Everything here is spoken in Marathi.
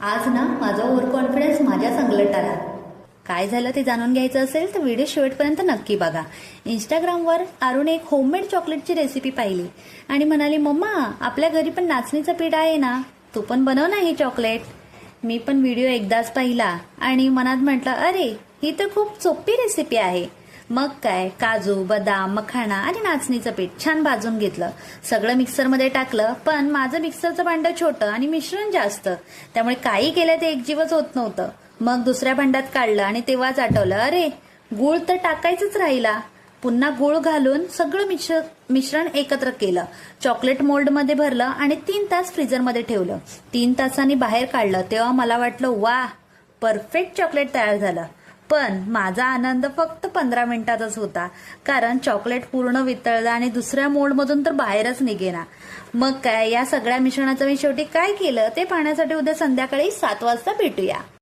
आज ना माझा ओव्हर कॉन्फिडन्स माझ्या संगलट आला. काय झालं ते जाणून घ्यायचं असेल तर व्हिडिओ शेवटपर्यंत नक्की बघा. इंस्टाग्रामवर आरूने एक होममेड चॉकलेटची रेसिपी पाहिली आणि म्हणाली, मम्मा आपल्या घरी पण नाचणीचं पीठ आहे ना, तू पण बनव ना ही चॉकलेट. मी पण व्हिडिओ एकदाच पाहिला आणि मनात म्हटलं, अरे ही तर खूप सोपी रेसिपी आहे. मग काय, काजू, बदाम, मखाणा आणि नाचणीचं पीठ छान भाजून घेतलं. सगळं मिक्सरमध्ये टाकलं, पण माझं मिक्सरचं भांडं छोटं आणि मिश्रण जास्त, त्यामुळे काही केलं ते एकजीवच होत नव्हतं. मग दुसऱ्या भांड्यात काढलं आणि तेव्हाच आठवलं, अरे गूळ तर टाकायचंच राहिला. पुन्हा गूळ घालून सगळं मिश्रण एकत्र केलं, चॉकलेट मोल्डमध्ये भरलं आणि 3 तास फ्रीजरमध्ये ठेवलं. 3 तासांनी बाहेर काढलं तेव्हा मला वाटलं, वा, परफेक्ट चॉकलेट तयार झालं. पण माझा आनंद फक्त 15 मिनिटातच होता, कारण चॉकलेट पूर्ण वितळलं आणि दुसऱ्या मोल्डमधून तर बाहेरच निघेना. मग काय, या सगळ्या मिश्रणाचं मी शेवटी काय केलं ते पाहण्यासाठी उद्या संध्याकाळी 7 वाजता भेटूया.